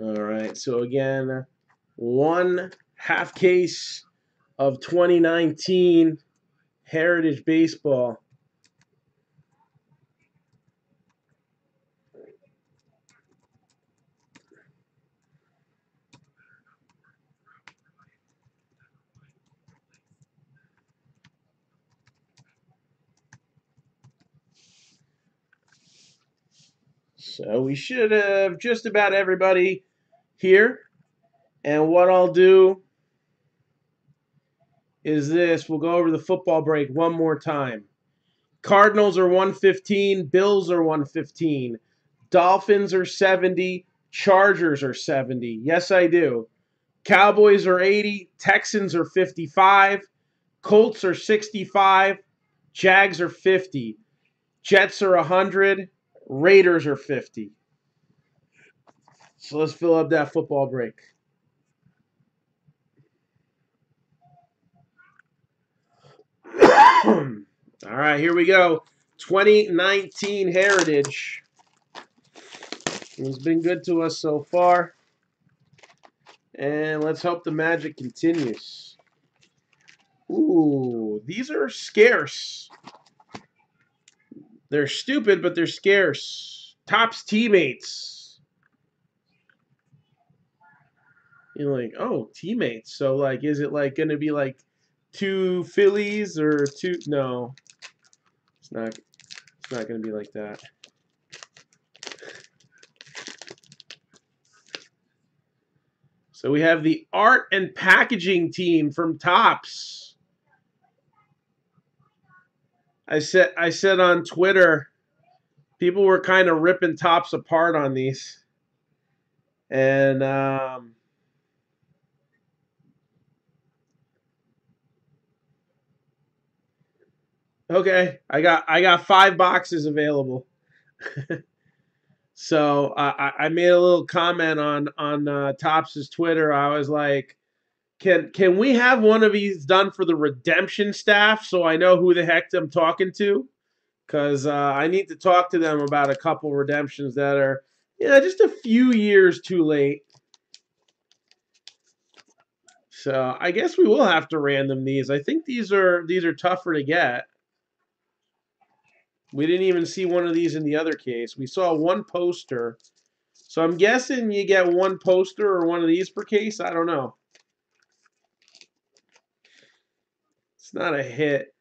All right, so again, one half case of 2019 Heritage Baseball. So we should have just about everybody here. And what I'll do is this. We'll go over the football break one more time. Cardinals are 115. Bills are 115. Dolphins are 70. Chargers are 70. Yes, I do. Cowboys are 80. Texans are 55. Colts are 65. Jags are 50. Jets are 100. Raiders are 50. So let's fill up that football break. All right, here we go. 2019 Heritage. It's been good to us so far. And let's hope the magic continues. Ooh, these are scarce. They're stupid, but they're scarce. Topps teammates. You're like, oh, teammates. So, like, is it, like, going to be, like, 2 Phillies or 2? No. It's not going to be like that. So we have the art and packaging team from Topps. I said on Twitter, people were kind of ripping Topps apart on these. And okay, I got 5 boxes available. So I made a little comment on Topps' Twitter. I was like, can we have one of these done for the redemption staff so I know who the heck I'm talking to? Because I need to talk to them about a couple redemptions that are, just a few years too late. So I guess we will have to random these. I think these are tougher to get. We didn't even see one of these in the other case. We saw one poster. So I'm guessing you get one poster or one of these per case. I don't know. It's not a hit.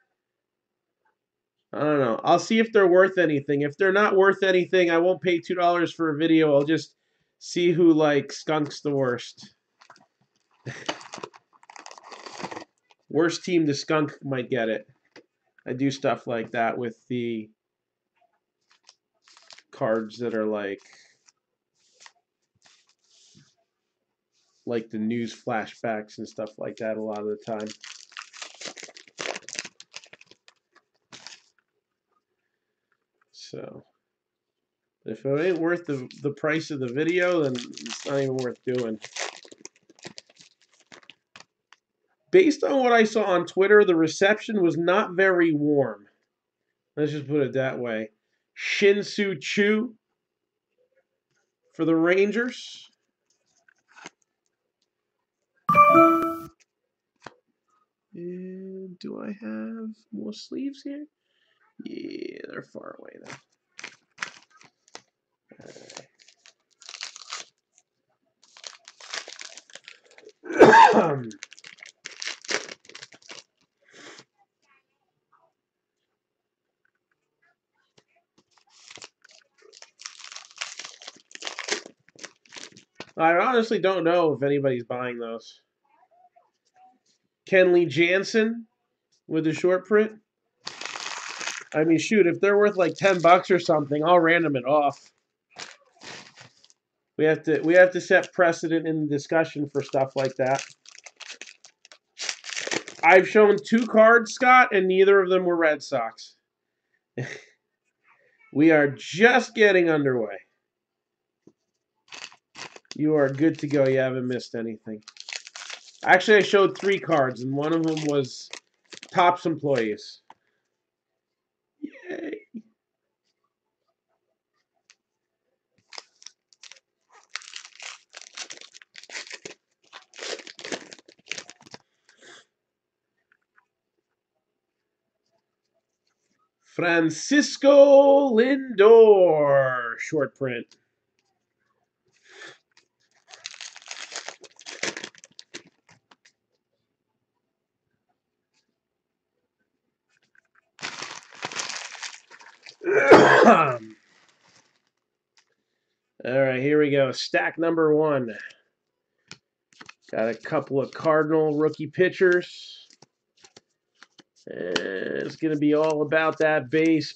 I don't know. I'll see if they're worth anything. If they're not worth anything, I won't pay $2 for a video. I'll just see who, like, skunks the worst. Worst team to skunk might get it. I do stuff like that with the cards that are like the news flashbacks and stuff like that a lot of the time. So if it ain't worth the price of the video, then it's not even worth doing. Based on what I saw on Twitter, the reception was not very warm. Let's just put it that way. Shin-Soo Choo for the Rangers. And do I have more sleeves here? Yeah, they're far away though. I honestly don't know if anybody's buying those. Kenley Jansen with a short print. I mean, shoot, if they're worth like $10 or something, I'll random it off. We have to set precedent in the discussion for stuff like that. I've shown 2 cards, Scott, and neither of them were Red Sox. We are just getting underway. You are good to go. You haven't missed anything. Actually, I showed 3 cards, and one of them was Topps employees. Yay. Francisco Lindor, short print. All right, here we go. Stack number 1. Got a couple of Cardinal rookie pitchers. And it's going to be all about that base,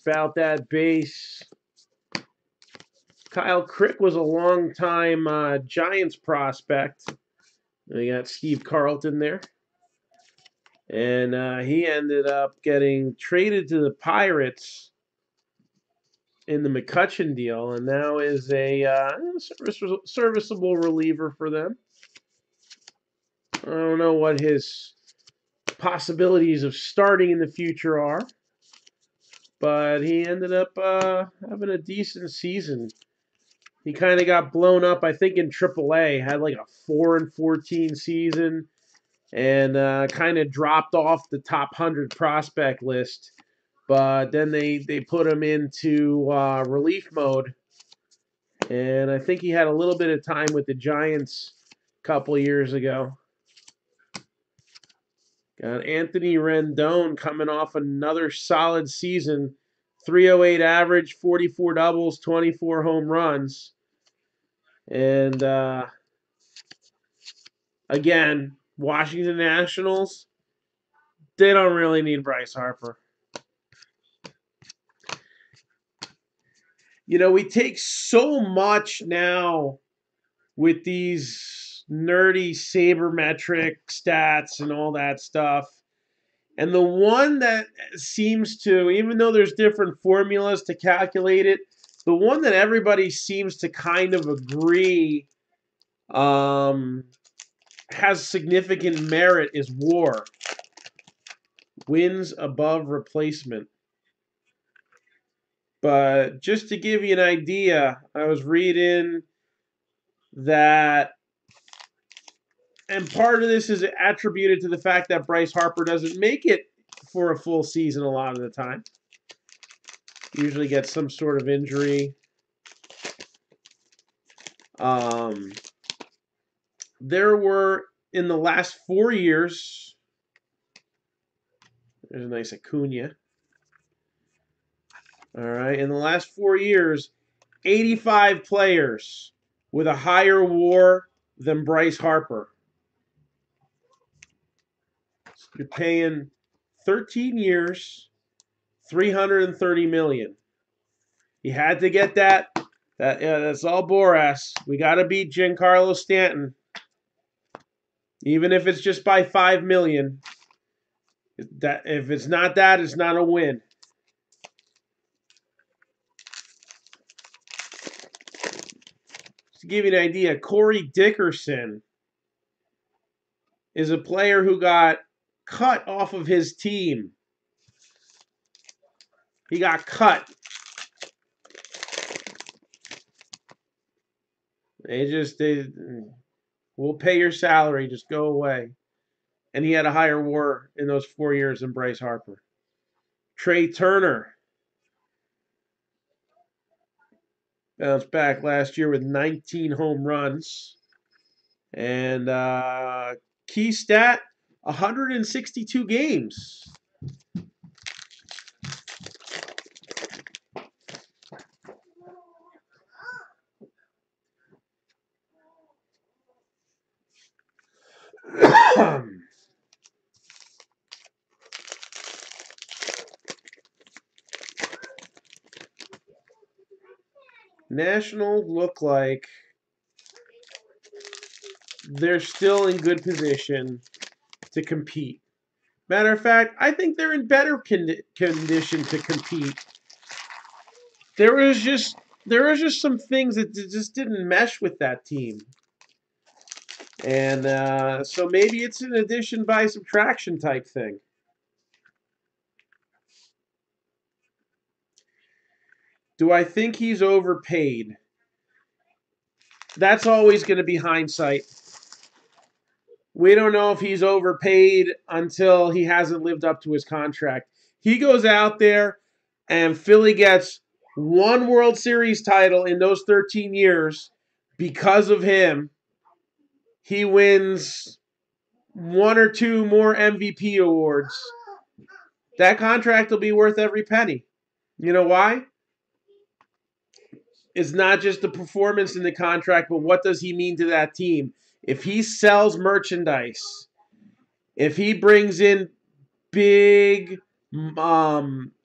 Kyle Crick was a long-time Giants prospect. We got Steve Carlton there. And he ended up getting traded to the Pirates in the McCutchen deal, and now is a serviceable reliever for them. I don't know what his possibilities of starting in the future are, but he ended up having a decent season. He kind of got blown up, I think, in AAA. Had like a 4-14 season, and kind of dropped off the top 100 prospect list. But then they put him into relief mode, and I think he had a little bit of time with the Giants a couple years ago. Got Anthony Rendon coming off another solid season. 308 average, 44 doubles, 24 home runs. And again, Washington Nationals, they don't really need Bryce Harper. You know, we take so much now with these nerdy sabermetric stats and all that stuff. And the one that seems to, even though there's different formulas to calculate it, the one that everybody seems to kind of agree has significant merit is WAR. Wins above replacement. But just to give you an idea, I was reading that, and part of this is attributed to the fact that Bryce Harper doesn't make it for a full season a lot of the time. Usually gets some sort of injury. There were, in the last 4 years, there's a nice Acuna. All right, in the last 4 years, 85 players with a higher WAR than Bryce Harper. So you're paying 13 years, $330 million. You had to get that. That's all Boras. We got to beat Giancarlo Stanton, even if it's just by $5 million. That if it's not that, it's not a win. To give you an idea, Corey Dickerson is a player who got cut off of his team. He got cut. We'll pay your salary, just go away. And he had a higher WAR in those 4 years than Bryce Harper. Trey Turner bounced back last year with 19 home runs. And key stat, 162 games. Nationals look like they're still in good position to compete. Matter of fact, I think they're in better condition to compete. There was just some things that just didn't mesh with that team. And so maybe it's an addition by subtraction type thing. Do I think he's overpaid? That's always going to be hindsight. We don't know if he's overpaid until he hasn't lived up to his contract. He goes out there and Philly gets one World Series title in those 13 years because of him, he wins one or two more MVP awards, that contract will be worth every penny. You know why? It's not just the performance in the contract, but what does he mean to that team? If he sells merchandise, if he brings in big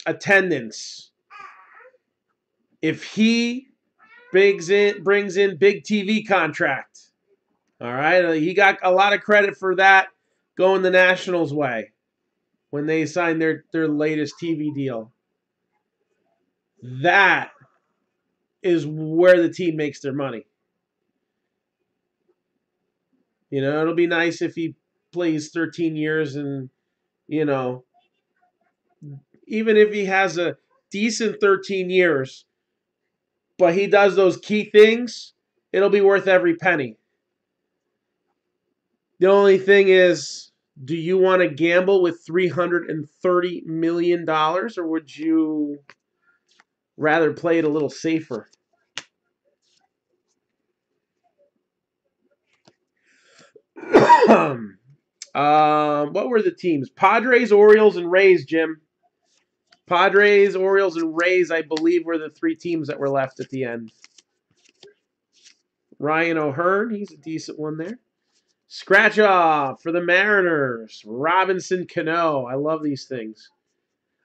attendance, if he brings in big TV contract, all right, he got a lot of credit for that going the Nationals' way when they signed their latest TV deal. That is where the team makes their money. You know, it'll be nice if he plays 13 years and, you know, even if he has a decent 13 years, but he does those key things, it'll be worth every penny. The only thing is, do you want to gamble with $330 million, or would you rather play it a little safer? What were the teams? Padres, Orioles, and Rays, Jim. Padres, Orioles, and Rays, I believe, were the three teams that were left at the end. Ryan O'Hearn, he's a decent one there. Scratch off for the Mariners. Robinson Cano. I love these things.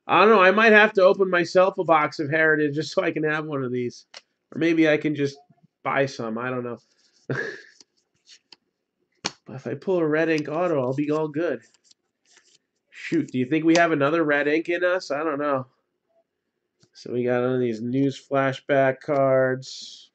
I don't know. I might have to open myself a box of Heritage just so I can have one of these. Or maybe I can just buy some. I don't know. If I pull a red ink auto, I'll be all good. Shoot, do you think we have another red ink in us? I don't know. So we got one of these news flashback cards.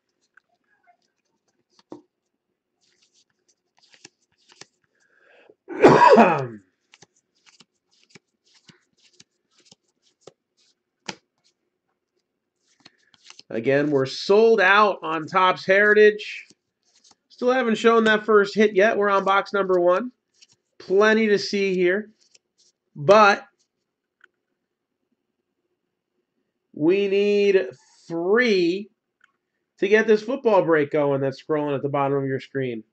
Again, we're sold out on Topps Heritage. Still haven't shown that first hit yet. We're on box number 1. Plenty to see here. But we need 3 to get this football break going that's scrolling at the bottom of your screen.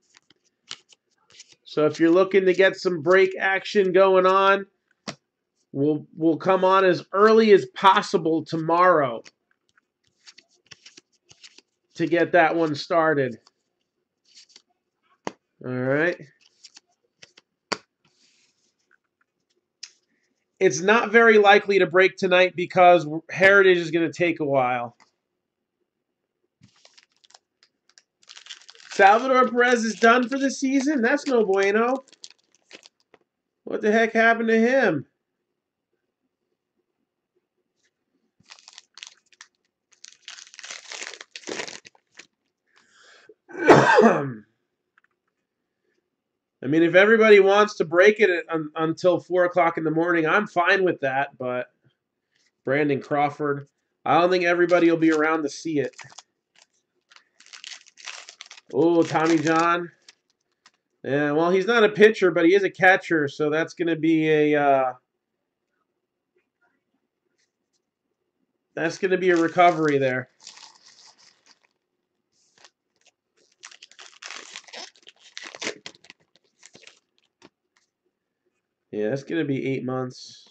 So if you're looking to get some break action going on, we'll come on as early as possible tomorrow to get that one started. All right. It's not very likely to break tonight because Heritage is going to take a while. Salvador Perez is done for the season? That's no bueno. What the heck happened to him? I mean, if everybody wants to break it until 4 o'clock in the morning, I'm fine with that. But Brandon Crawford, I don't think everybody will be around to see it. Oh, Tommy John. Yeah, well, he's not a pitcher, but he is a catcher, so that's going to be a recovery there. Yeah, that's going to be 8 months.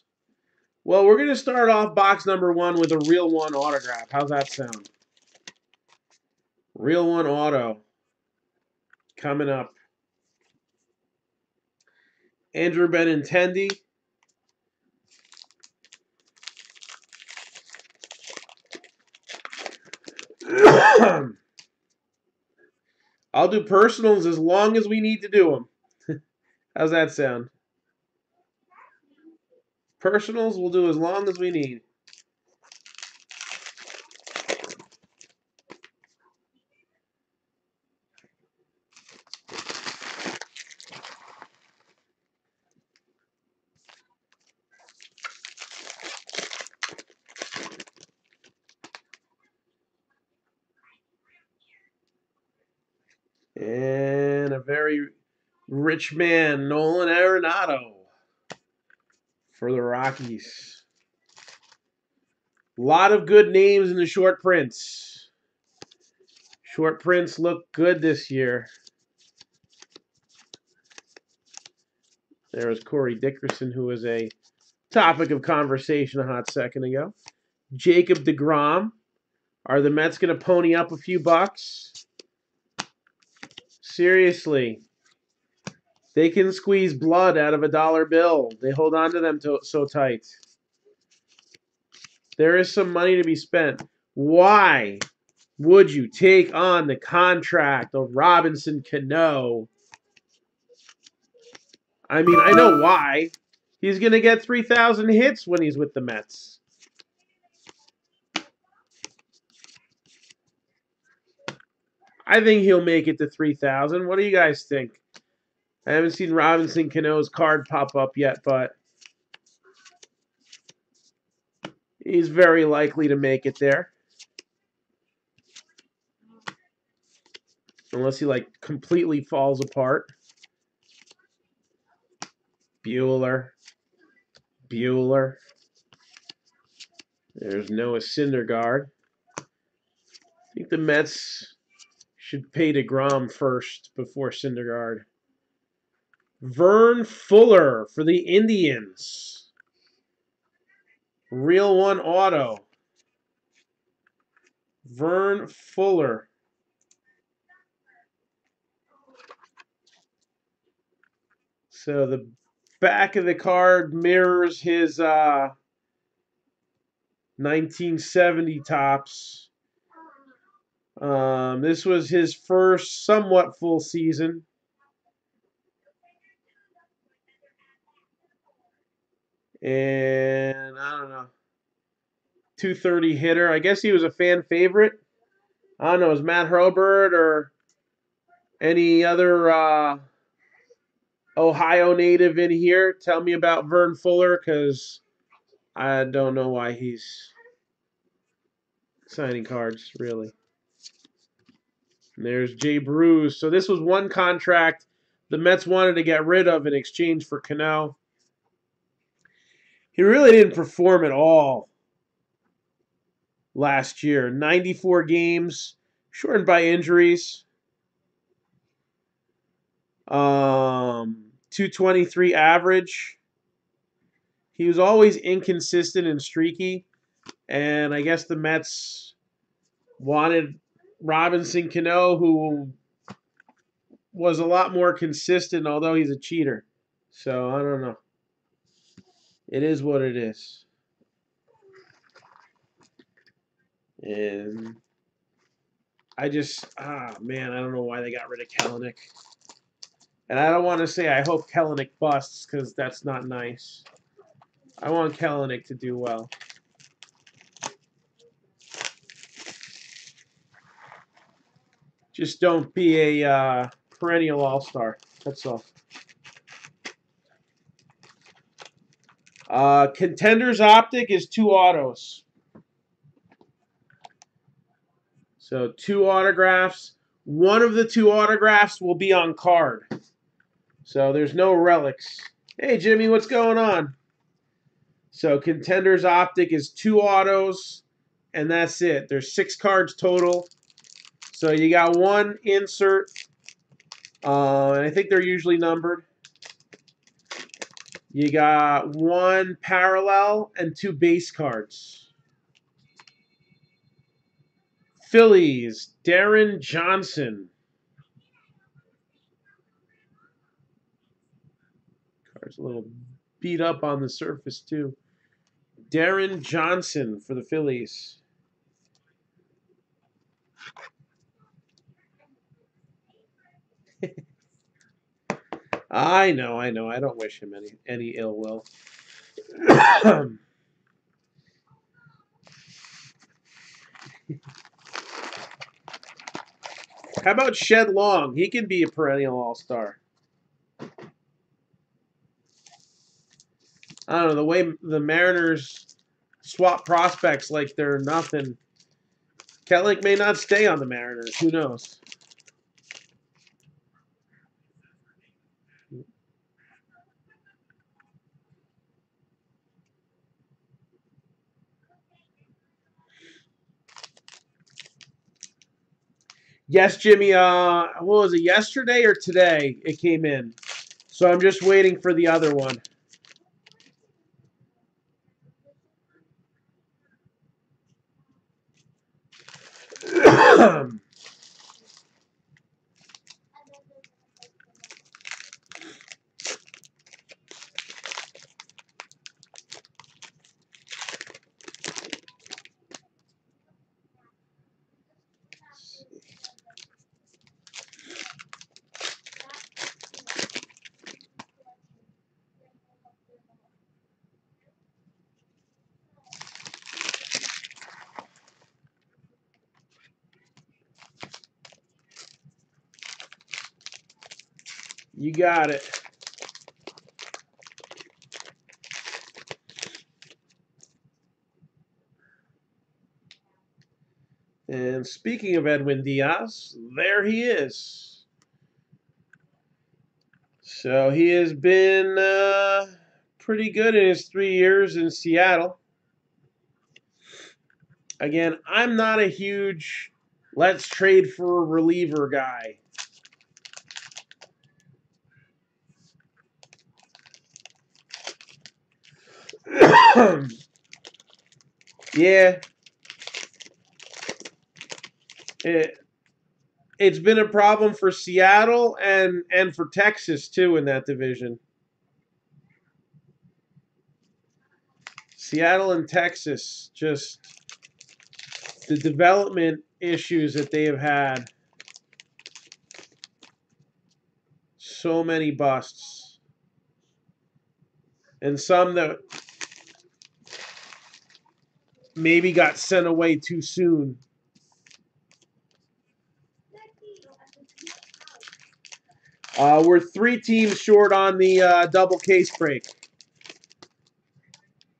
Well, we're going to start off box number 1 with a real one autograph. How's that sound? Real one auto coming up. Andrew Benintendi. I'll do personals as long as we need to do them. How's that sound? Personals we'll do as long as we need. And a very rich man, Nolan Arenado for the Rockies. A lot of good names in the short prints. Short prints look good this year. There was Corey Dickerson, who was a topic of conversation a hot second ago. Jacob deGrom. Are the Mets going to pony up a few bucks? Seriously. They can squeeze blood out of a dollar bill. They hold on to them so tight. There is some money to be spent. Why would you take on the contract of Robinson Cano? I mean, I know why. He's going to get 3,000 hits when he's with the Mets. I think he'll make it to 3,000. What do you guys think? I haven't seen Robinson Cano's card pop up yet, but he's very likely to make it there. Unless he, like, completely falls apart. Bueller. There's Noah Syndergaard. I think the Mets should pay deGrom first before Syndergaard. Vern Fuller for the Indians. Real one auto. Vern Fuller. So the back of the card mirrors his 1970 tops. This was his first somewhat full season. And I don't know. 230 hitter. I guess he was a fan favorite. I don't know. Is Matt Hobert or any other Ohio native in here? Tell me about Vern Fuller, because I don't know why he's signing cards, really. And there's Jay Bruce. So this was one contract the Mets wanted to get rid of in exchange for Cano. He really didn't perform at all last year. 94 games, shortened by injuries. 223 average. He was always inconsistent and streaky. And I guess the Mets wanted Robinson Cano, who was a lot more consistent, although he's a cheater. So, I don't know. It is what it is. And I just, man, I don't know why they got rid of Kelenic. And I don't want to say I hope Kelenic busts, because that's not nice. I want Kelenic to do well. Just don't be a perennial all-star. That's all. Contenders Optic is 2 autos. So 2 autographs. One of the 2 autographs will be on card. So there's no relics. Hey, Jimmy, what's going on? So Contenders Optic is 2 autos, and that's it. There's 6 cards total. So you got 1 insert, and I think they're usually numbered. You got 1 parallel and 2 base cards. Phillies, Darren Johnson. Card's a little beat up on the surface, too. Darren Johnson for the Phillies. I know. I don't wish him any ill will. How about Shed Long? He can be a perennial all-star. I don't know, the way the Mariners swap prospects like they're nothing. Kelenic may not stay on the Mariners. Who knows? Yes, Jimmy. What was it? Yesterday or today? It came in. So I'm just waiting for the other one. You got it. And speaking of Edwin Diaz, there he is. So he has been pretty good in his 3 years in Seattle. Again, I'm not a huge let's trade for a reliever guy. Yeah. It's been a problem for Seattle and for Texas too in that division. Seattle and Texas, just the development issues that they have had. So many busts. And some that maybe got sent away too soon. We're 3 teams short on the double case break.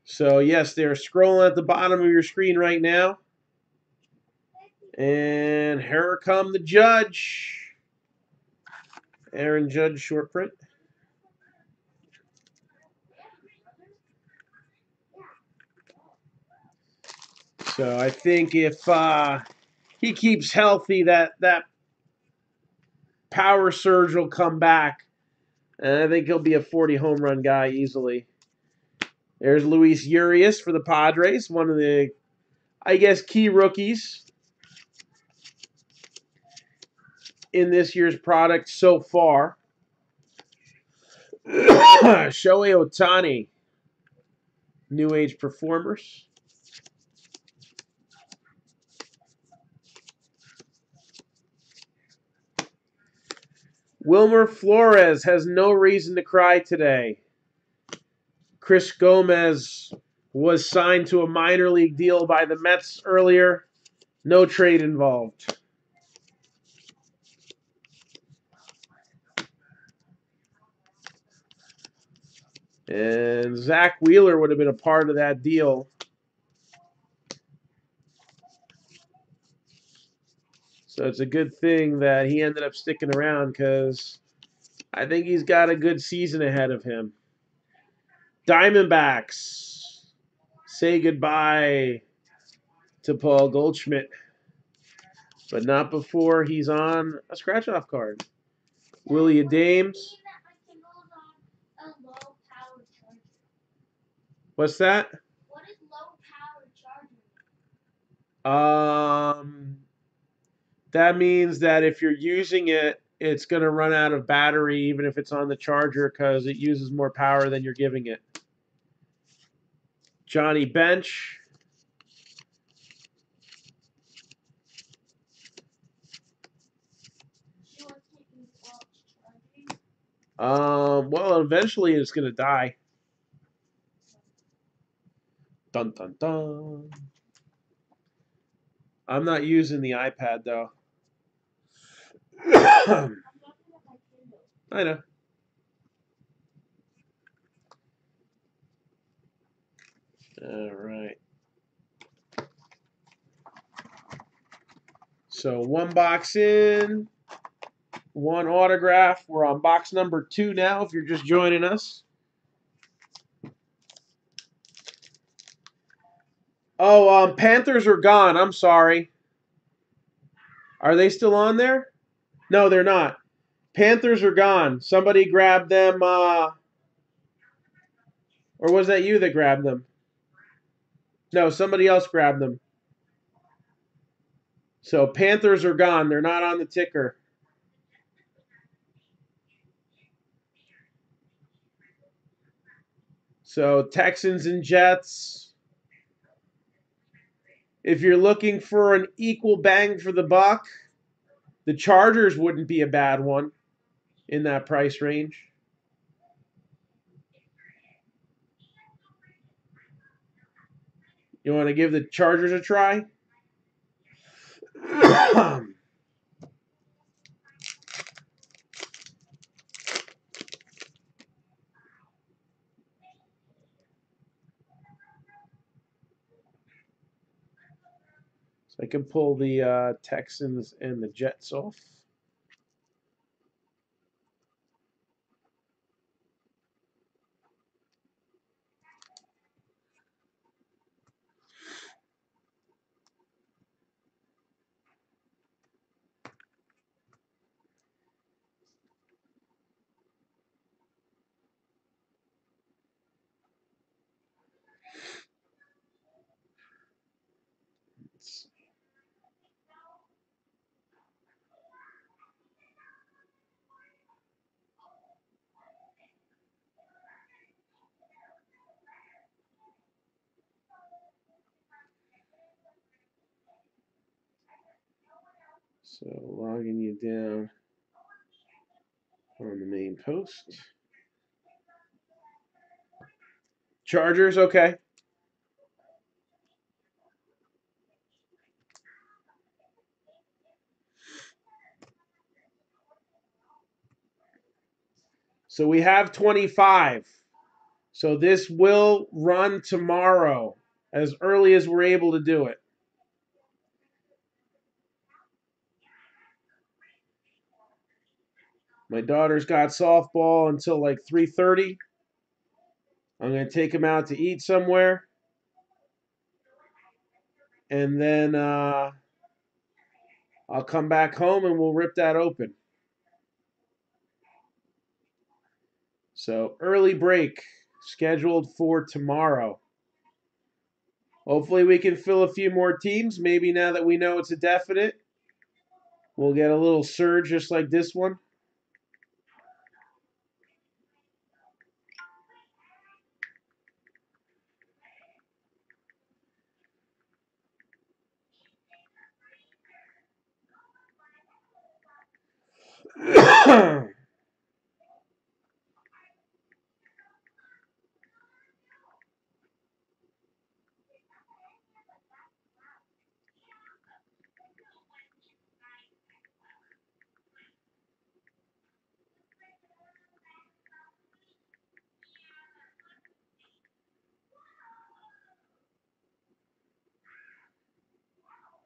So, yes, they're scrolling at the bottom of your screen right now. And here come the Judge. Aaron Judge short print. So I think if he keeps healthy, that power surge will come back. And I think he'll be a 40 home run guy easily. There's Luis Urias for the Padres, one of the, I guess, key rookies in this year's product so far. Shohei Ohtani, New Age Performers. Wilmer Flores has no reason to cry today. Chris Gomez was signed to a minor league deal by the Mets earlier. No trade involved. And Zach Wheeler would have been a part of that deal. So it's a good thing that he ended up sticking around because I think he's got a good season ahead of him. Diamondbacks say goodbye to Paul Goldschmidt, but not before he's on a scratch-off card. Willie Adames. What's that? What is low-power charging? That means that if you're using it, it's going to run out of battery even if it's on the charger because it uses more power than you're giving it. Johnny Bench. Well, eventually it's going to die. Dun, dun, dun. I'm not using the iPad, though. I know. All right. So 1 box in, 1 autograph. We're on box number 2 now if you're just joining us. Oh, Panthers are gone. I'm sorry. Are they still on there? No, they're not. Panthers are gone. Somebody grabbed them, or was that you that grabbed them? No, somebody else grabbed them. So Panthers are gone. They're not on the ticker. So Texans and Jets. If you're looking for an equal bang for the buck, the Chargers wouldn't be a bad one in that price range. You want to give the Chargers a try? So I can pull the Texans and the Jets off. So logging you down on the main post. Chargers, okay. So we have 25. So this will run tomorrow as early as we're able to do it. My daughter's got softball until like 3:30. I'm going to take them out to eat somewhere. And then I'll come back home and we'll rip that open. So early break scheduled for tomorrow. Hopefully we can fill a few more teams. Maybe now that we know it's a definite, we'll get a little surge just like this one.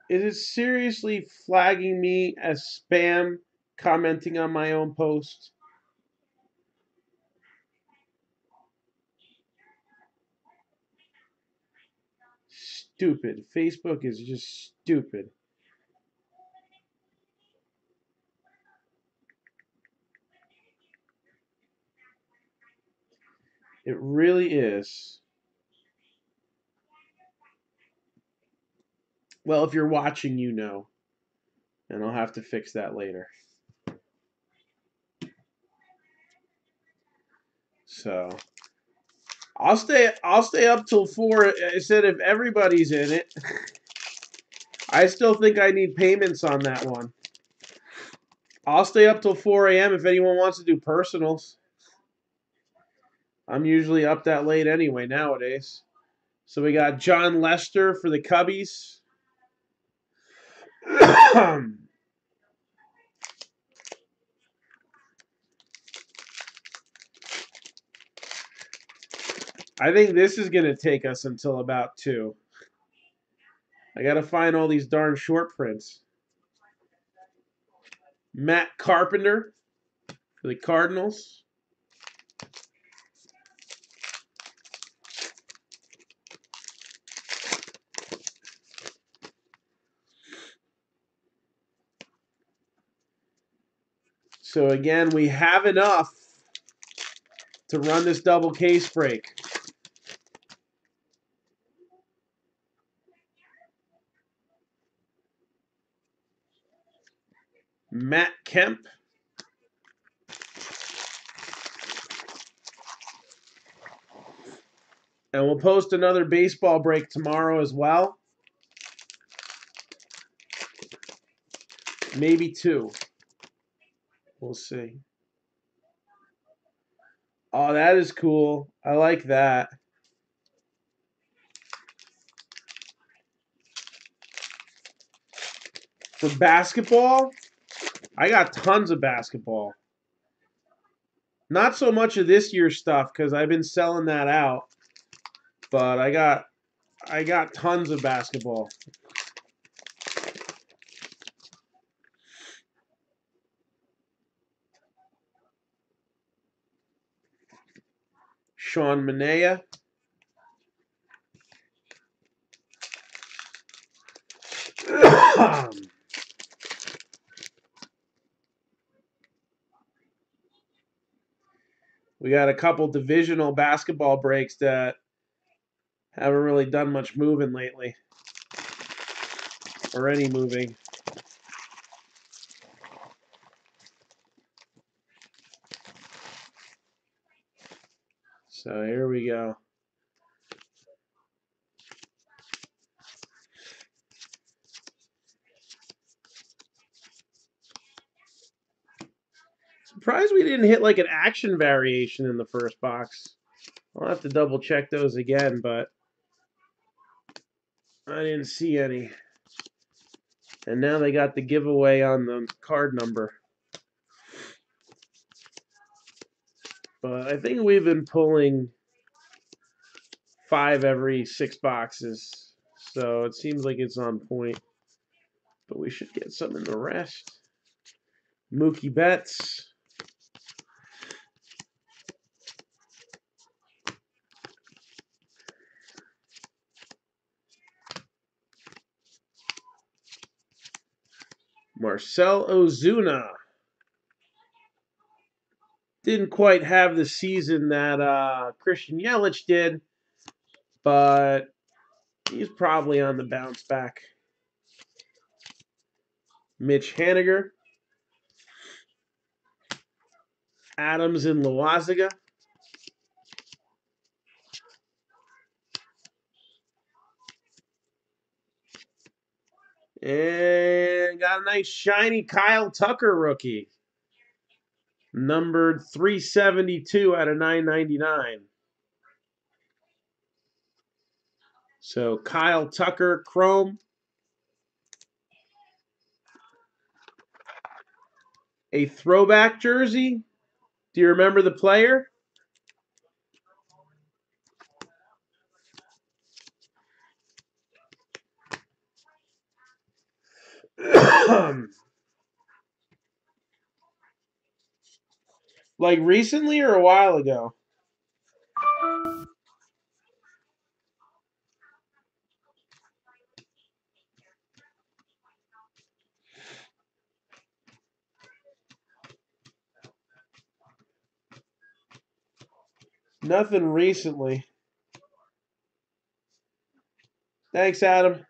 It is seriously flagging me as spam commenting on my own post. Stupid. Facebook is just stupid. It really is. Well, if you're watching, you know. And I'll have to fix that later. So I'll stay up till 4. I said if everybody's in it. I still think I need payments on that one. I'll stay up till 4 a.m. if anyone wants to do personals. I'm usually up that late anyway nowadays. So we got John Lester for the Cubbies. I think this is going to take us until about 2. I got to find all these darn short prints. Matt Carpenter for the Cardinals. So again, we have enough to run this double case break. Matt Kemp. And we'll post another baseball break tomorrow as well. Maybe 2. We'll see. Oh, that is cool. I like that. For basketball, I got tons of basketball. Not so much of this year's stuff because I've been selling that out. But I got tons of basketball. Sean Manea. We got a couple divisional basketball breaks that haven't really done much moving lately. Or any moving. So here we go. Surprised we didn't hit like an action variation in the first box. I'll have to double check those again, but I didn't see any. And now they got the giveaway on the card number. But I think we've been pulling 5 every 6 boxes. So it seems like it's on point. But we should get some in the rest. Mookie Betts. Marcell Ozuna. Didn't quite have the season that Christian Yelich did, but he's probably on the bounce back. Mitch Haniger. Adams and Loaziga. And got a nice shiny Kyle Tucker rookie. Numbered 372 out of 999. So Kyle Tucker Chrome. A throwback jersey. Do you remember the player? Like recently or a while ago? Nothing recently. Thanks, Adam.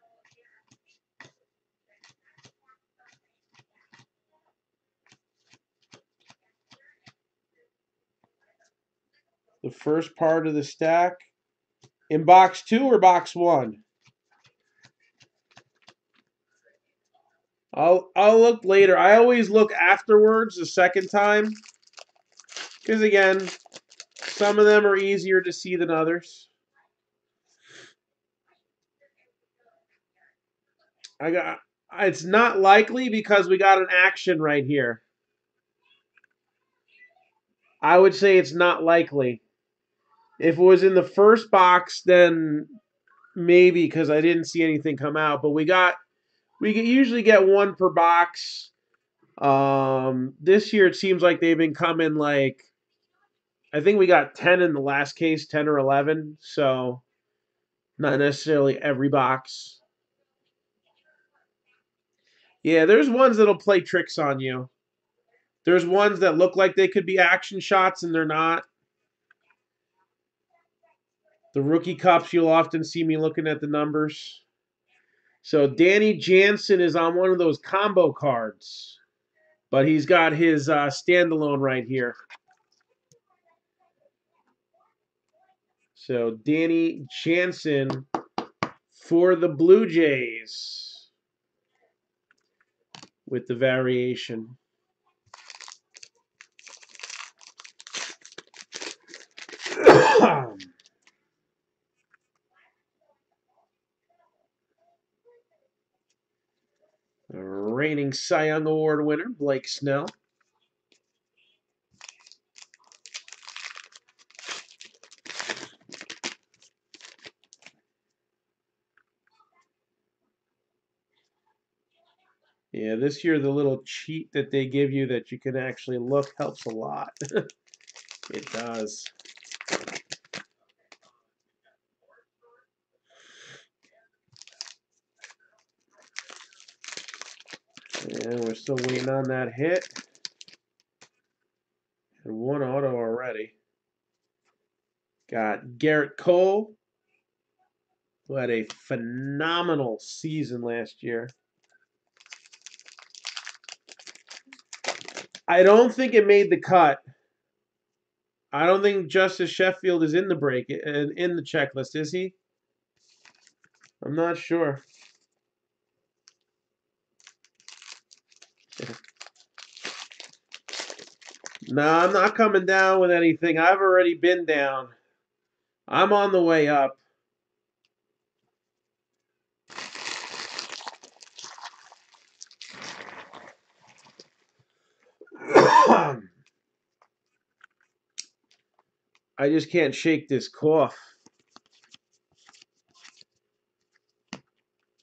The first part of the stack. In box 2 or box 1? I'll look later. I always look afterwards the second time. Because again, some of them are easier to see than others. It's not likely because we got an action right here. I would say it's not likely. If it was in the first box, then maybe because I didn't see anything come out. But we usually get 1 per box. This year it seems like they've been coming like, I think we got 10 in the last case, 10 or 11. So not necessarily every box. Yeah, there's ones that'll play tricks on you. There's ones that look like they could be action shots and they're not. The rookie cups, you'll often see me looking at the numbers. So Danny Jansen is on one of those combo cards, but he's got his standalone right here. So Danny Jansen for the Blue Jays with the variation. Reigning Cy Young Award winner, Blake Snell. Yeah, this year the little cheat that they give you that you can actually look helps a lot. It does. And we're still waiting on that hit. And one auto already. Got Garrett Cole, who had a phenomenal season last year. I don't think it made the cut. I don't think Justice Sheffield is in the break, in the checklist, is he? I'm not sure. No, I'm not coming down with anything. I've already been down. I'm on the way up. I just can't shake this cough.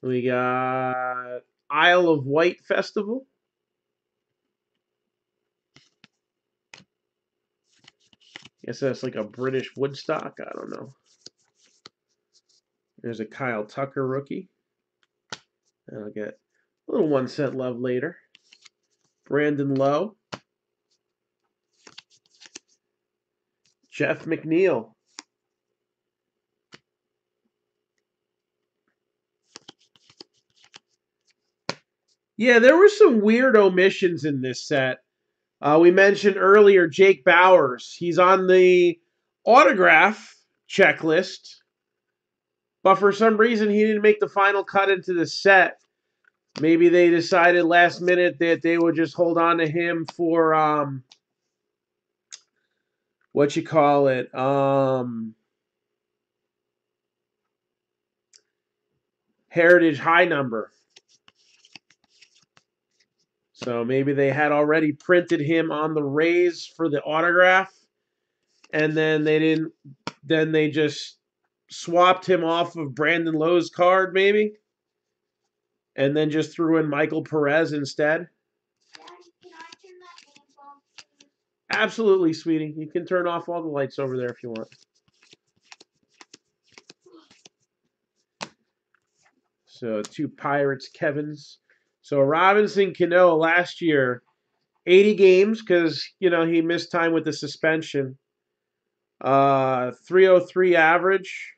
We got Isle of Wight Festival. Guess that's like a British Woodstock. I don't know. There's a Kyle Tucker rookie. And I'll get a little 1 cent love later. Brandon Lowe. Jeff McNeil. Yeah, there were some weird omissions in this set. We mentioned earlier Jake Bowers. He's on the autograph checklist, but for some reason he didn't make the final cut into the set. Maybe they decided last minute that they would just hold on to him for what you call it, Heritage High number. So maybe they had already printed him on the Rays for the autograph, and then they just swapped him off of Brandon Lowe's card, maybe, and then just threw in Michael Perez instead. Daddy, can I turn that lamp off, please? Absolutely, sweetie. You can turn off all the lights over there if you want. So 2 Pirates, Kevin's. So Robinson Cano last year, 80 games because, he missed time with the suspension. 303 average,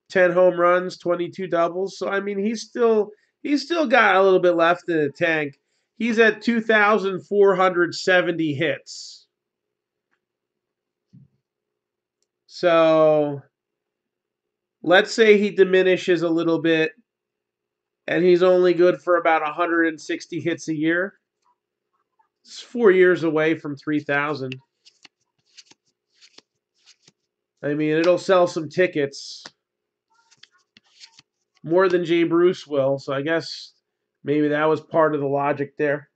10 home runs, 22 doubles. So, I mean, he's still got a little bit left in the tank. He's at 2,470 hits. So, let's say he diminishes a little bit and he's only good for about 160 hits a year. It's 4 years away from 3,000. I mean, it'll sell some tickets. More than Jay Bruce will, so I guess maybe that was part of the logic there.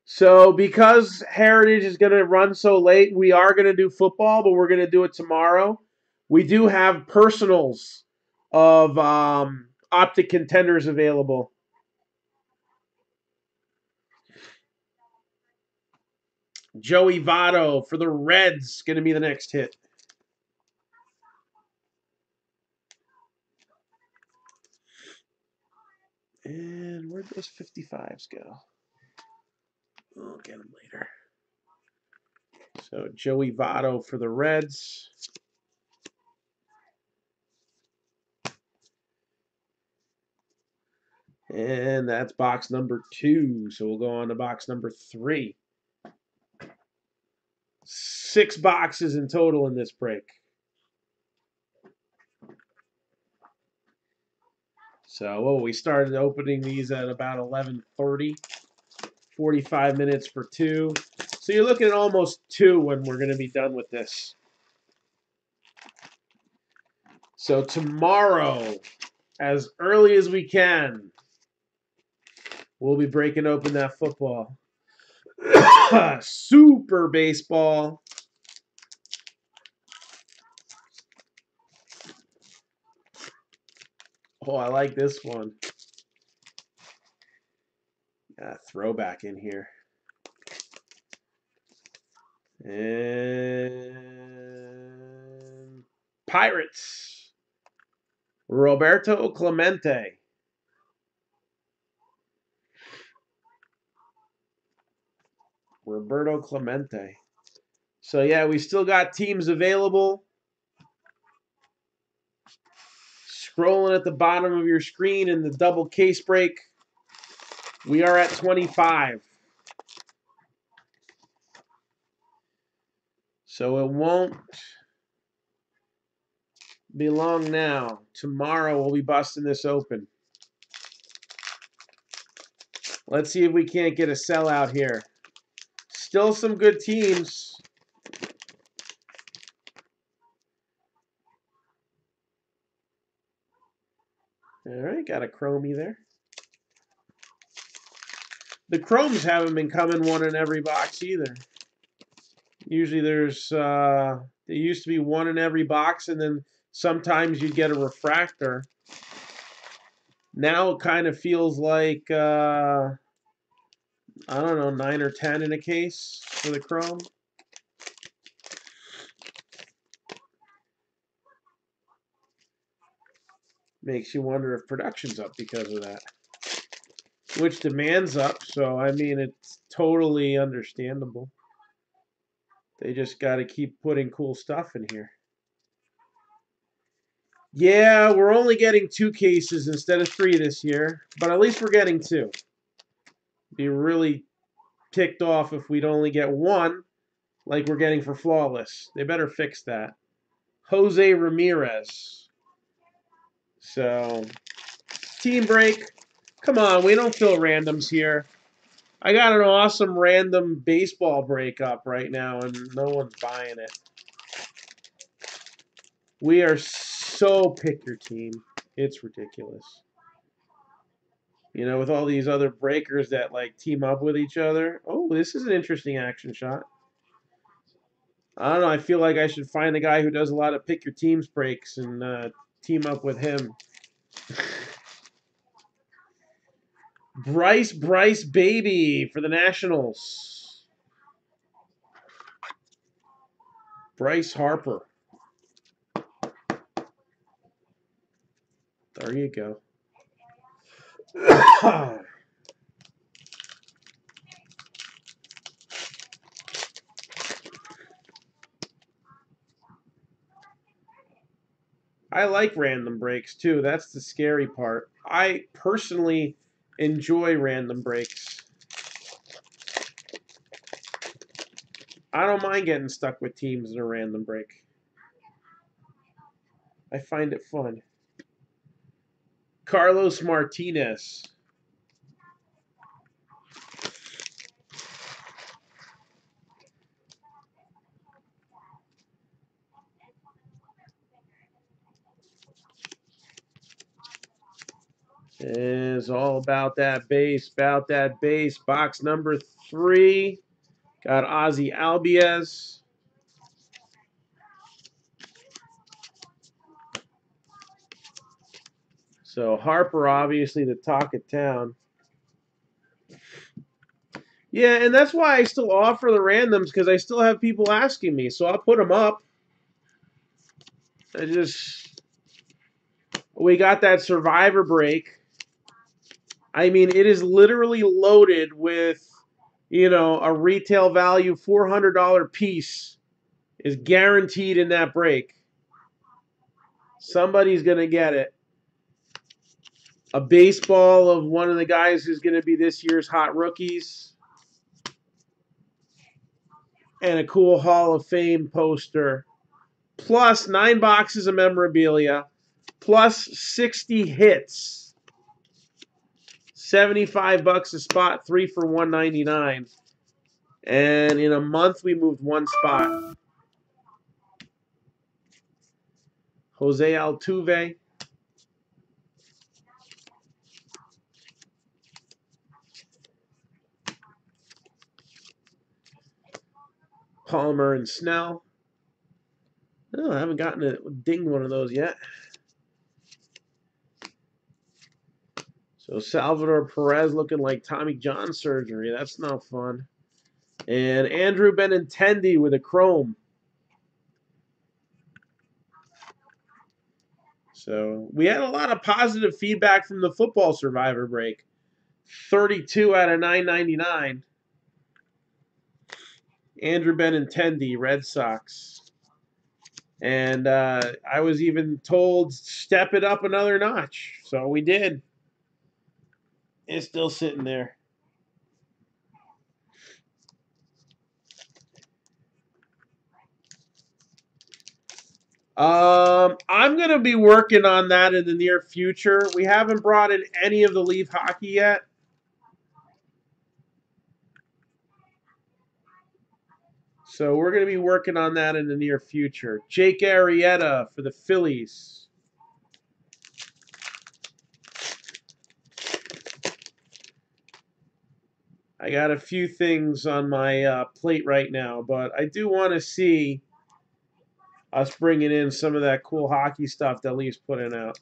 So because Heritage is going to run so late, we are going to do football, but we're going to do it tomorrow. We do have personals of Optic Contenders available. Joey Votto for the Reds going to be the next hit. And where'd those 55s go? We'll get them later. So Joey Votto for the Reds. And that's box number 2. So we'll go on to box number 3. 6 boxes in total in this break. So we started opening these at about 11:30. 45 minutes for 2. So you're looking at almost 2 when we're going to be done with this. So tomorrow, as early as we can, we'll be breaking open that football. Super baseball. Oh, I like this one. Throwback in here. And Pirates. Roberto Clemente. Roberto Clemente. So yeah, we still got teams available. Scrolling at the bottom of your screen in the double case break, we are at 25. So it won't be long now. Tomorrow we'll be busting this open. Let's see if we can't get a sellout here. Still some good teams. All right, got a chromie there. The chromes haven't been coming one in every box either. Usually there used to be one in every box, and then sometimes you'd get a refractor. Now it kind of feels like, I don't know, 9 or 10 in a case for the chrome. Makes you wonder if production's up because of that. Which demand's up, so I mean, it's totally understandable. They just got to keep putting cool stuff in here. Yeah, we're only getting 2 cases instead of 3 this year, but at least we're getting 2. Be really ticked off if we'd only get 1 like we're getting for Flawless. They better fix that. Jose Ramirez. So, team break. Come on, we don't fill randoms here. I got an awesome random baseball breakup right now, and no one's buying it. We are so pick your team. It's ridiculous. You know, with all these other breakers that, like, team up with each other. Oh, this is an interesting action shot. I don't know. I feel like I should find a guy who does a lot of pick your teams breaks and team up with him. Bryce Baby for the Nationals. Bryce Harper. There you go. I like random breaks too. That's the scary part. I personally enjoy random breaks. I don't mind getting stuck with teams in a random break. I find it fun. Carlos Martinez. Is all about that base, Box number 3. Got Ozzy Albies. So Harper, obviously the talk of town. Yeah, and that's why I still offer the randoms, because I still have people asking me. So I'll put them up. We got that Survivor break. I mean, it is literally loaded with, a retail value $400 piece is guaranteed in that break. Somebody's going to get it. A baseball of one of the guys who's going to be this year's hot rookies. And a cool Hall of Fame poster. Plus 9 boxes of memorabilia. Plus 60 hits. $75 a spot, 3 for $199. And in a month, we moved 1 spot. Jose Altuve. Palmer and Snell. Oh, I haven't gotten a dinged one of those yet. So Salvador Perez looking like Tommy John surgery. That's no fun. And Andrew Benintendi with a chrome. So we had a lot of positive feedback from the football survivor break. 32 out of 999. Andrew Benintendi, Red Sox. And I was even told step it up another notch. So we did. It's still sitting there. I'm going to be working on that in the near future. We haven't brought in any of the Leaf hockey yet. So we're going to be working on that in the near future. Jake Arrieta for the Phillies. I got a few things on my plate right now, but I do want to see us bringing in some of that cool hockey stuff that Leafs putting out.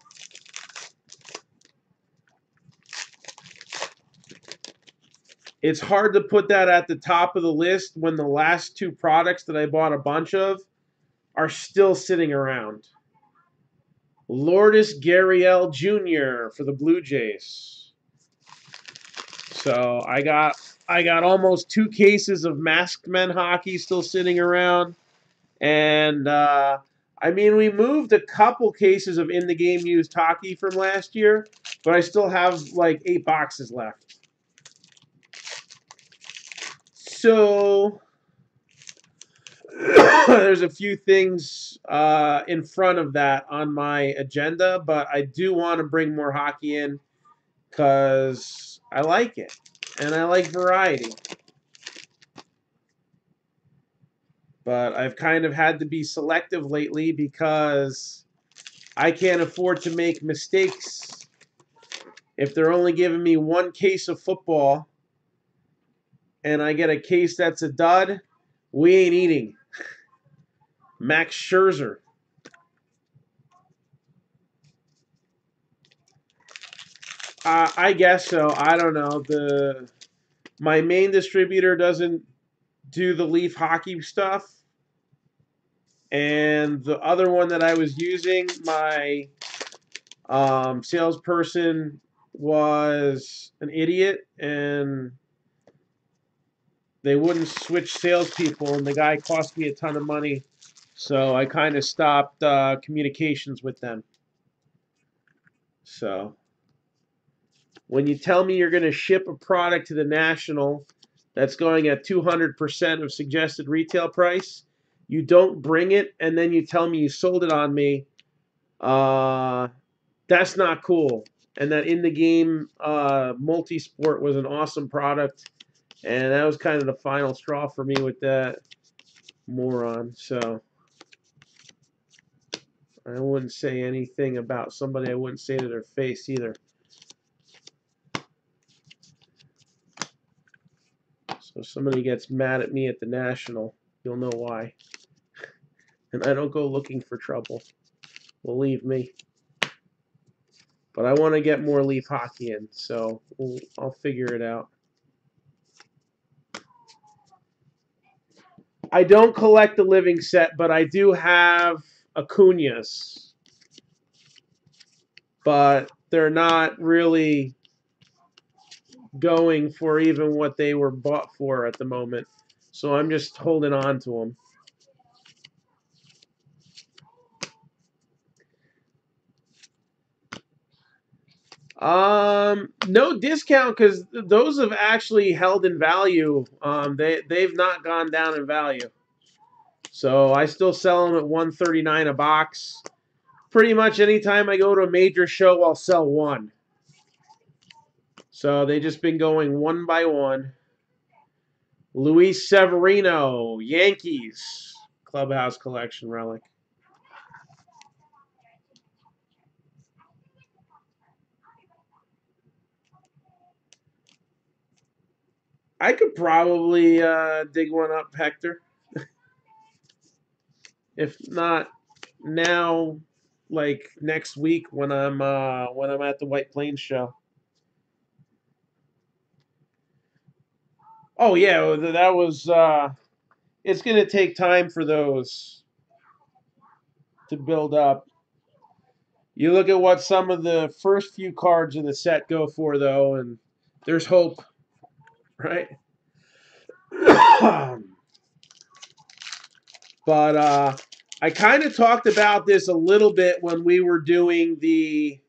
It's hard to put that at the top of the list when the last 2 products that I bought a bunch of are still sitting around. Lourdes Gurriel Jr. for the Blue Jays. So I got almost 2 cases of masked men hockey still sitting around. And, I mean, we moved a couple cases of in-the-game used hockey from last year, but I still have like 8 boxes left. So there's a few things in front of that on my agenda, but I do want to bring more hockey in because I like it, and I like variety. But I've kind of had to be selective lately because I can't afford to make mistakes. If they're only giving me 1 case of football and I get a case that's a dud, we ain't eating. Max Scherzer. I guess so. I don't know. My main distributor doesn't do the Leaf hockey stuff. And the other one that I was using, my salesperson was an idiot, and they wouldn't switch salespeople, and the guy cost me a ton of money. So I kind of stopped communications with them. So when you tell me you're going to ship a product to the National that's going at 200% of suggested retail price, you don't bring it, and then you tell me you sold it on me, that's not cool. And that in the game multi-sport was an awesome product, and that was kind of the final straw for me with that moron. So I wouldn't say anything about somebody I wouldn't say to their face either. So if somebody gets mad at me at the National, you'll know why. And I don't go looking for trouble. Believe me. But I want to get more Leaf hockey in, so I'll figure it out. I don't collect the living set, but I do have Acuñas. But they're not really going for even what they were bought for at the moment. So I'm just holding on to them. No discount because those have actually held in value. They've not gone down in value. So I still sell them at $139 a box. Pretty much anytime I go to a major show, I'll sell one. So they just been going one by one. Luis Severino, Yankees, Clubhouse Collection relic. I could probably dig one up, Hector. If not now, like next week when I'm at the White Plains show. Oh yeah, that was. It's gonna take time for those to build up. You look at what some of the first few cards in the set go for, though, and there's hope, right? But I kind of talked about this a little bit when we were doing the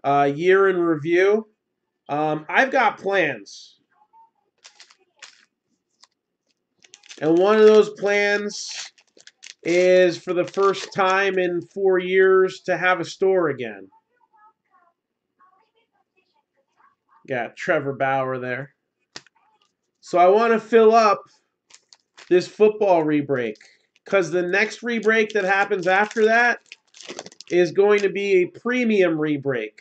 year in review. I've got plans. And one of those plans is for the first time in 4 years to have a store again. Got Trevor Bauer there. So I want to fill up this football rebreak because the next rebreak that happens after that is going to be a premium rebreak.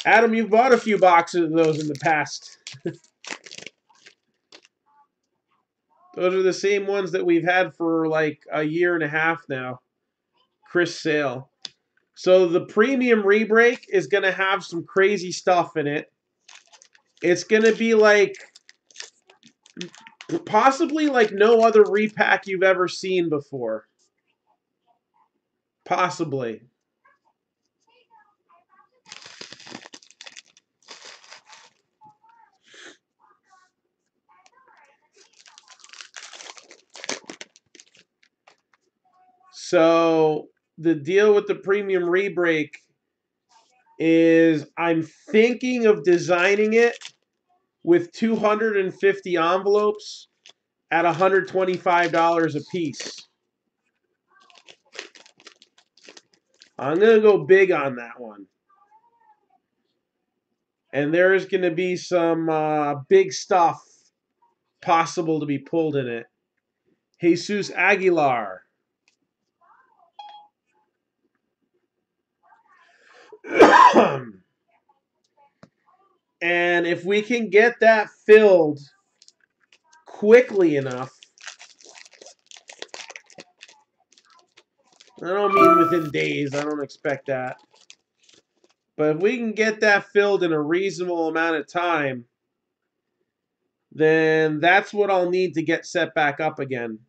Adam, you've bought a few boxes of those in the past. Those are the same ones that we've had for like a year and a half now. Chris Sale. So the premium rebreak is going to have some crazy stuff in it. It's going to be like possibly like no other repack you've ever seen before. Possibly. So the deal with the premium rebreak is I'm thinking of designing it with 250 envelopes at $125 a piece. I'm going to go big on that one. And there's going to be some big stuff possible to be pulled in it. Jesus Aguilar. And if we can get that filled quickly enough, I don't mean within days, I don't expect that. But if we can get that filled in a reasonable amount of time, then that's what I'll need to get set back up again.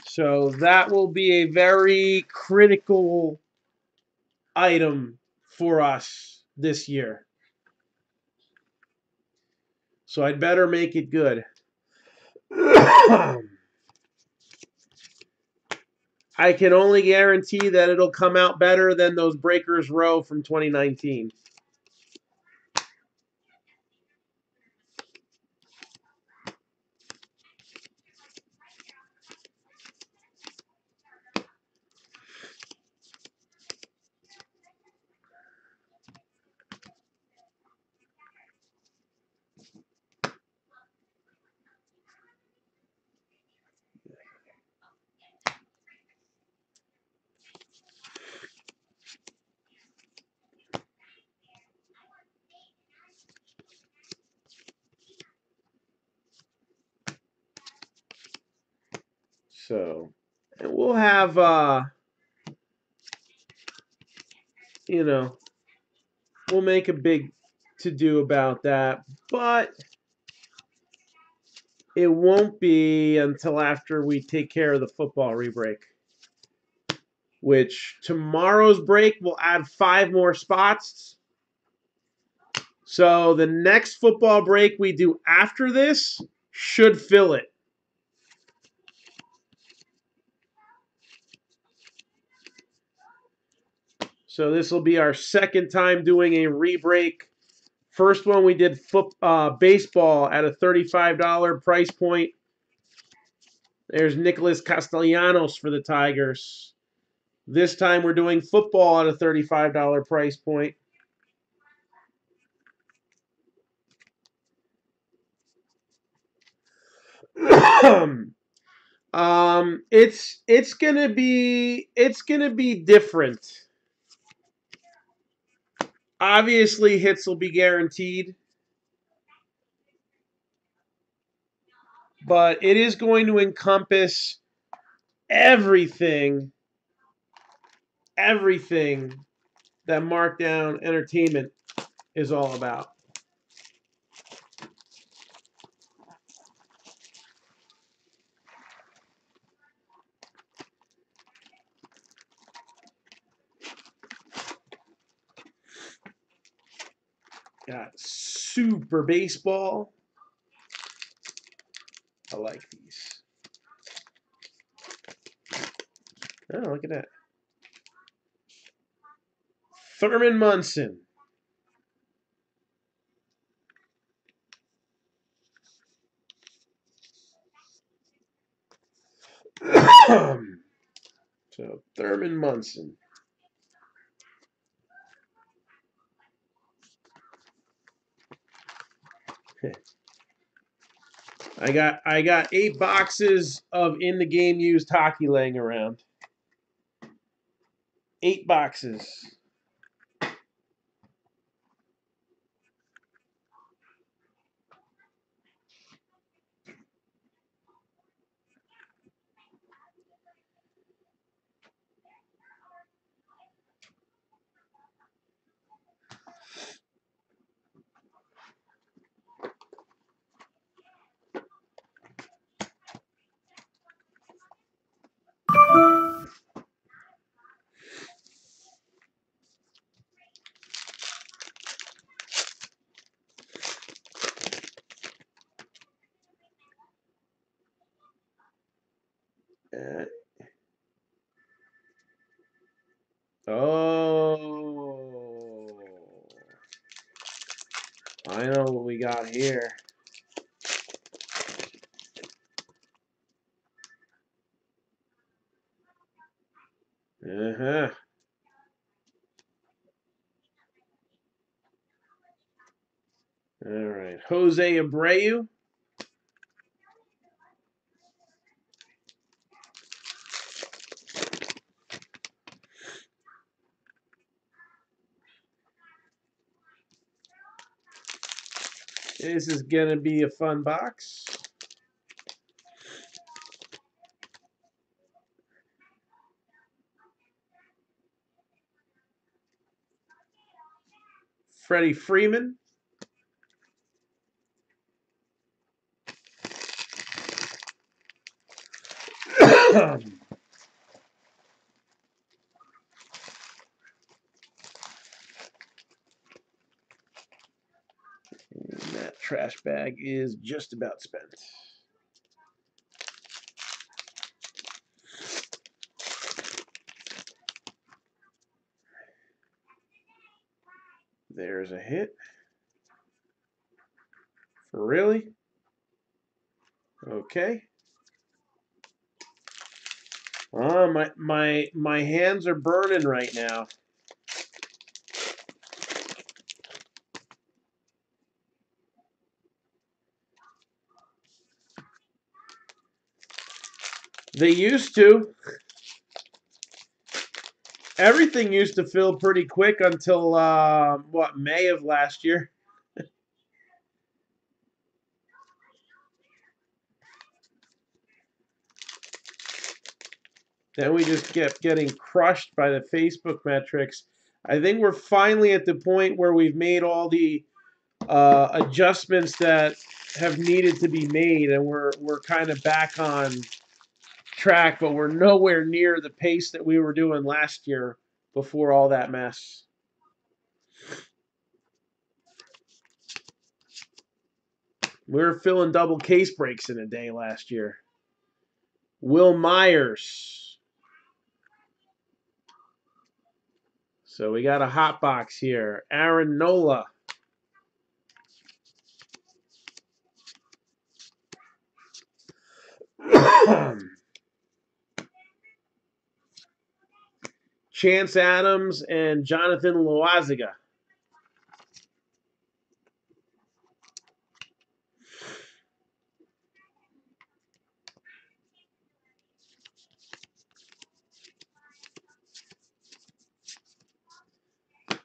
So that will be a very critical item for us this year. So I'd better make it good. I can only guarantee that it'll come out better than those Breakers Row from 2019. So, and we'll have, we'll make a big to-do about that. But It won't be until after we take care of the football rebreak, which tomorrow's break will add 5 more spots. So the next football break we do after this should fill it. So this will be our second time doing a rebreak. First one we did baseball at a $35 price point. There's Nicholas Castellanos for the Tigers. This time we're doing football at a $35 price point. It's gonna be different. Obviously, hits will be guaranteed, but it is going to encompass everything that Marc-Down Entertainment is all about. Got Super Baseball. I like these. Oh, look at that. Thurman Munson. So Thurman Munson. I got 8 boxes of in the game used hockey laying around. 8 boxes. Oh, I know what we got here. Uh-huh. All right. Jose Abreu. This is going to be a fun box. Freddie Freeman. And that trash bag is just about spent. There's a hit. For really? Okay. Oh, my hands are burning right now. They used to. Everything used to fill pretty quick until, May of last year. Then we just kept getting crushed by the Facebook metrics. I think we're finally at the point where we've made all the adjustments that have needed to be made, and we're kind of back on track, but we're nowhere near the pace that we were doing last year before all that mess. We were filling double case breaks in a day last year. Will Myers. So we got a hot box here. Aaron Nola. Chance Adams and Jonathan Loaziga.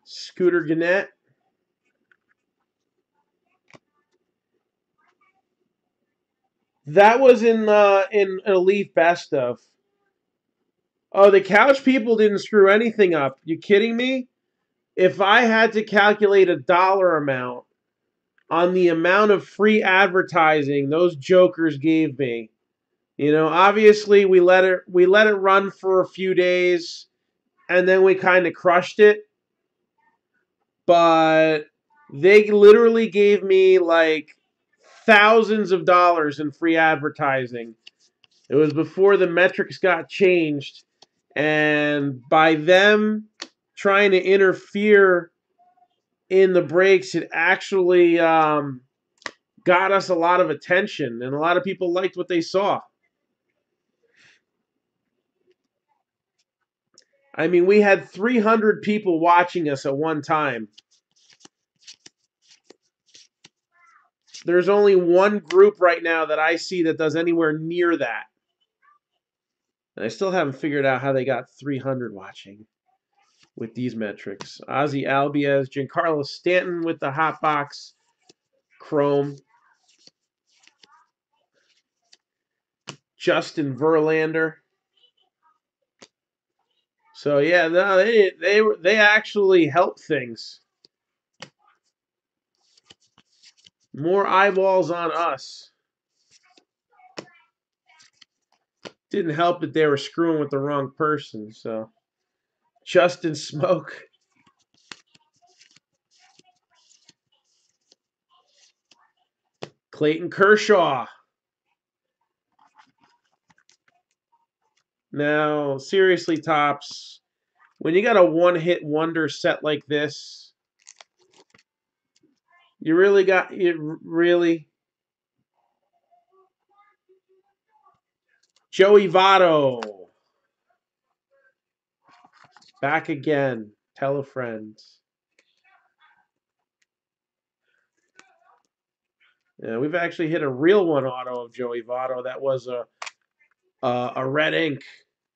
Scooter Gannett. That was in Elite Best of. Oh, the couch people didn't screw anything up. You kidding me? If I had to calculate a dollar amount on the amount of free advertising those jokers gave me, obviously we let it run for a few days, and then we kind of crushed it. But they literally gave me like thousands of dollars in free advertising. It was before the metrics got changed, and by them trying to interfere in the breaks, it actually got us a lot of attention, and a lot of people liked what they saw. I mean, we had 300 people watching us at one time. There's only one group right now that I see that does anywhere near that. And I still haven't figured out how they got 300 watching with these metrics. Ozzy Albies, Giancarlo Stanton with the hot box chrome. Justin Verlander. So yeah, no, they actually help things. More eyeballs on us. Didn't help that they were screwing with the wrong person. So Justin Smoke. Clayton Kershaw. Now, seriously, Topps, when you got a one-hit wonder set like this, you really got it. Really, Joey Votto back again. Tell a friend. Yeah, we've actually hit a real one auto of Joey Votto. That was a red ink.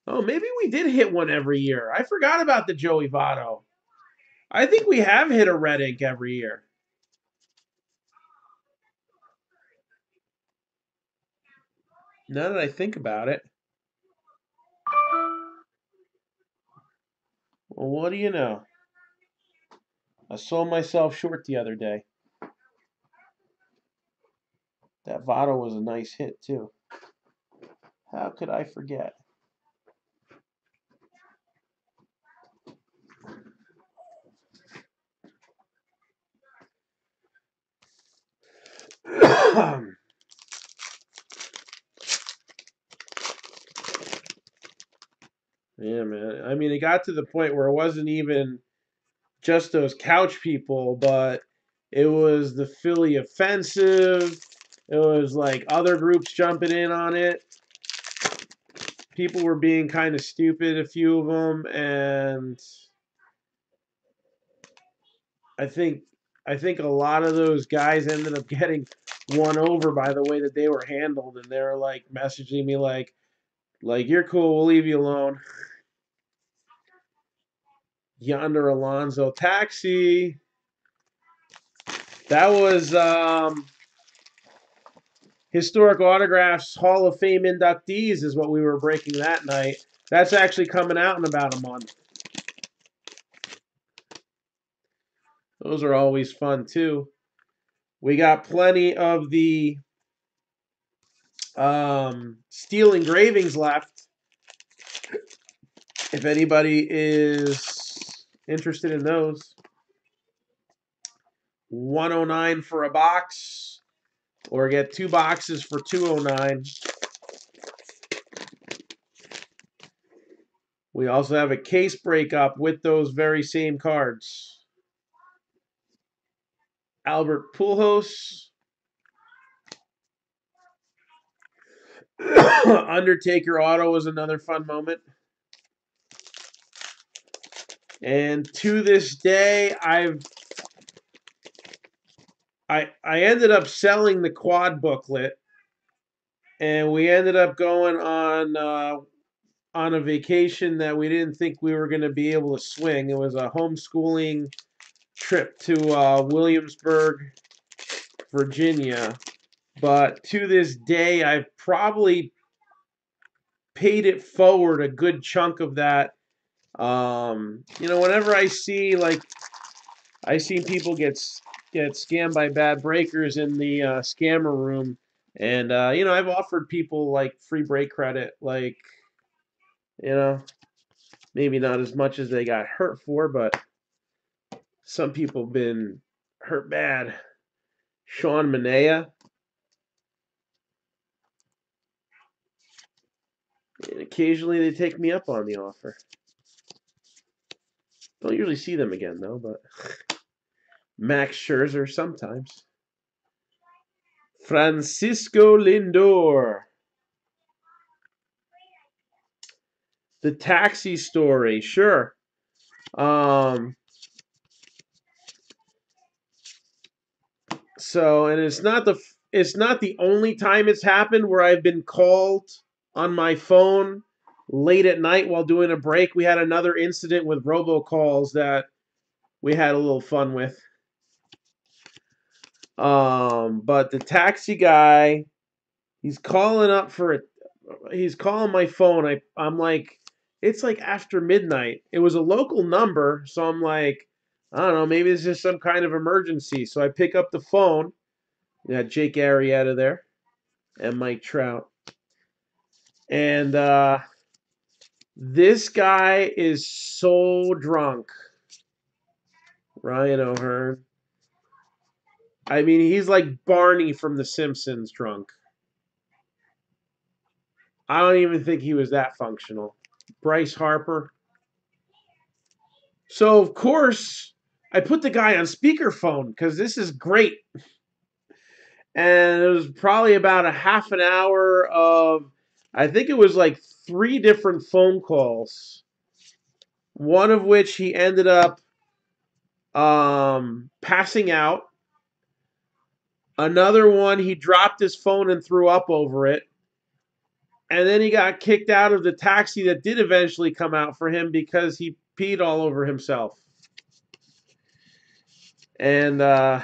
Oh, maybe we did hit one every year. I forgot about the Joey Votto. I think we have hit a red ink every year. Now that I think about it. Well, what do you know? I sold myself short the other day. That Votto was a nice hit, too. How could I forget? Yeah, man. I mean, it got to the point where it wasn't even just those couch people, but it was the Philly offensive. It was like other groups jumping in on it. People were being kind of stupid, a few of them, and I think a lot of those guys ended up getting won over by the way that they were handled, and they were like messaging me like you're cool, we'll leave you alone. Yonder Alonso Taxi. That was Historic Autographs Hall of Fame inductees is what we were breaking that night. That's actually coming out in about a month. Those are always fun too. We got plenty of the steel engravings left. If anybody is interested in those. 109 for a box, or get 2 boxes for 209. We also have a case breakup with those very same cards. Albert Pujols. Undertaker auto was another fun moment. And to this day, I ended up selling the quad booklet, and we ended up going on a vacation that we didn't think we were going to be able to swing. It was a homeschooling trip to Williamsburg, Virginia. But to this day, I've probably paid it forward a good chunk of that. Whenever I see people get scammed by bad breakers in the scammer room, and I've offered people like free break credit, like maybe not as much as they got hurt for, but some people have been hurt bad. Sean Manaea. And occasionally they take me up on the offer. Don't usually see them again, though, but Max Scherzer sometimes. Francisco Lindor. The Taxi Story, sure. And it's not the only time it's happened where I've been called on my phone late at night while doing a break. We had another incident with robocalls that we had a little fun with. But the taxi guy, he's calling my phone. I'm like, it's like after midnight. It was a local number, so I'm like, I don't know, maybe it's just some kind of emergency. So I pick up the phone. We got Jake Arrieta there and Mike Trout. And this guy is so drunk. Ryan O'Hearn. I mean, he's like Barney from The Simpsons drunk. I don't even think he was that functional. Bryce Harper. So, of course, I put the guy on speakerphone because this is great. And it was probably about a half an hour of, I think it was like 3 different phone calls. One of which he ended up passing out. Another one, he dropped his phone and threw up over it. And then he got kicked out of the taxi that did eventually come out for him because he peed all over himself. And there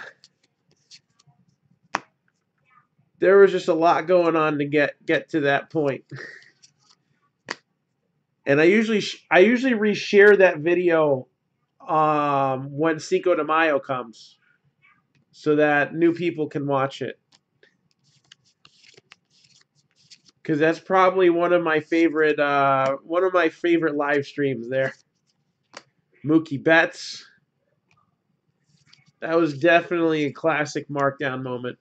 was just a lot going on to get to that point. And I usually reshare that video when Cinco de Mayo comes, so that new people can watch it. Because that's probably one of my favorite live streams there. Mookie Betts. That was definitely a classic Marc-Down moment.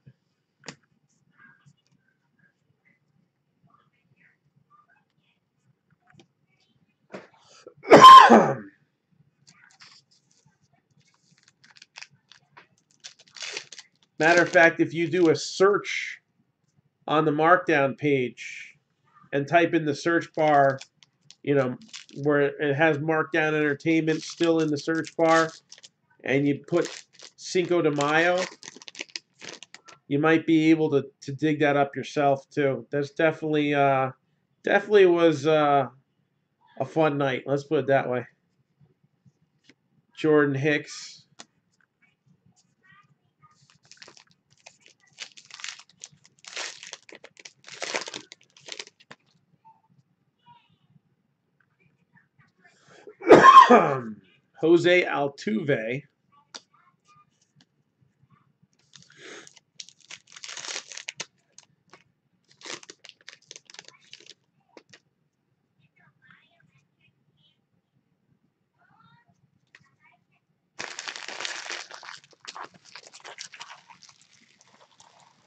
Matter of fact, if you do a search on the Marc-Down page and type in the search bar, where it has Marc-Down Entertainment still in the search bar, and you put Cinco de Mayo, you might be able to dig that up yourself too. That's definitely was a fun night. Let's put it that way. Jordan Hicks. Jose Altuve.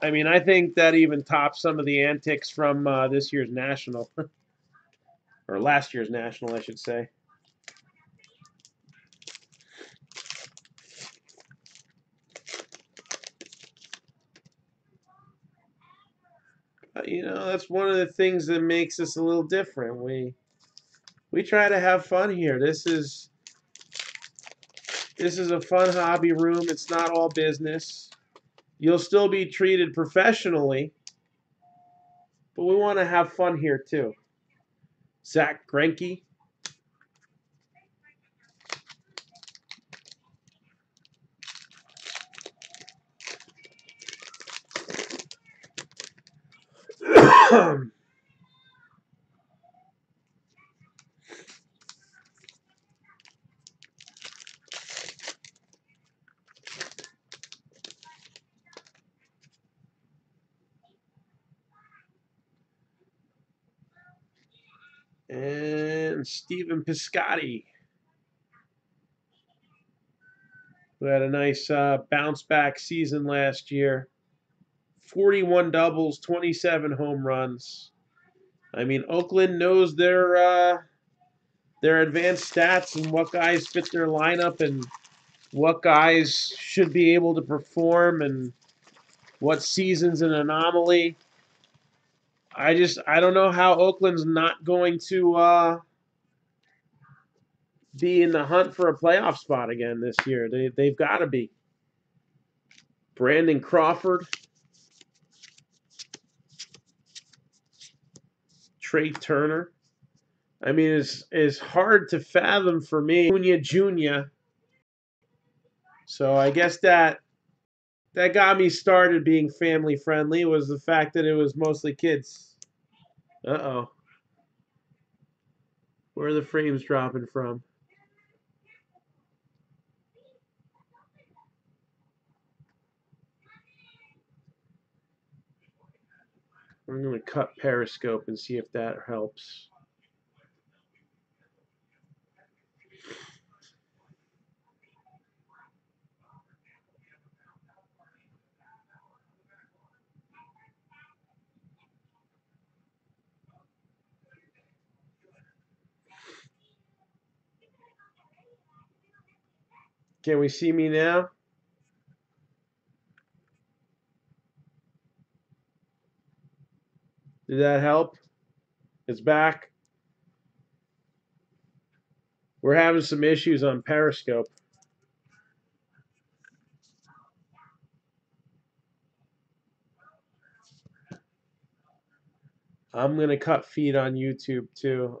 I mean, I think that even tops some of the antics from this year's national, or last year's national, I should say. You know, that's one of the things that makes us a little different. We try to have fun here. This is a fun hobby room. It's not all business. You'll still be treated professionally, but we want to have fun here too. Zach Greinke. And Stephen Piscotty, who had a nice bounce back season last year. 41 doubles, 27 home runs. I mean, Oakland knows their advanced stats and what guys fit their lineup and what guys should be able to perform and what season's an anomaly. I don't know how Oakland's not going to be in the hunt for a playoff spot again this year. They've got to be. Brandon Crawford, Trey Turner. I mean, it's hard to fathom for me. Junior. So I guess that got me started being family friendly was the fact that it was mostly kids. Uh-oh. Where are the frames dropping from? I'm going to cut Periscope and see if that helps. Can we see me now? Did that help? It's back. We're having some issues on Periscope. I'm going to cut feed on YouTube too.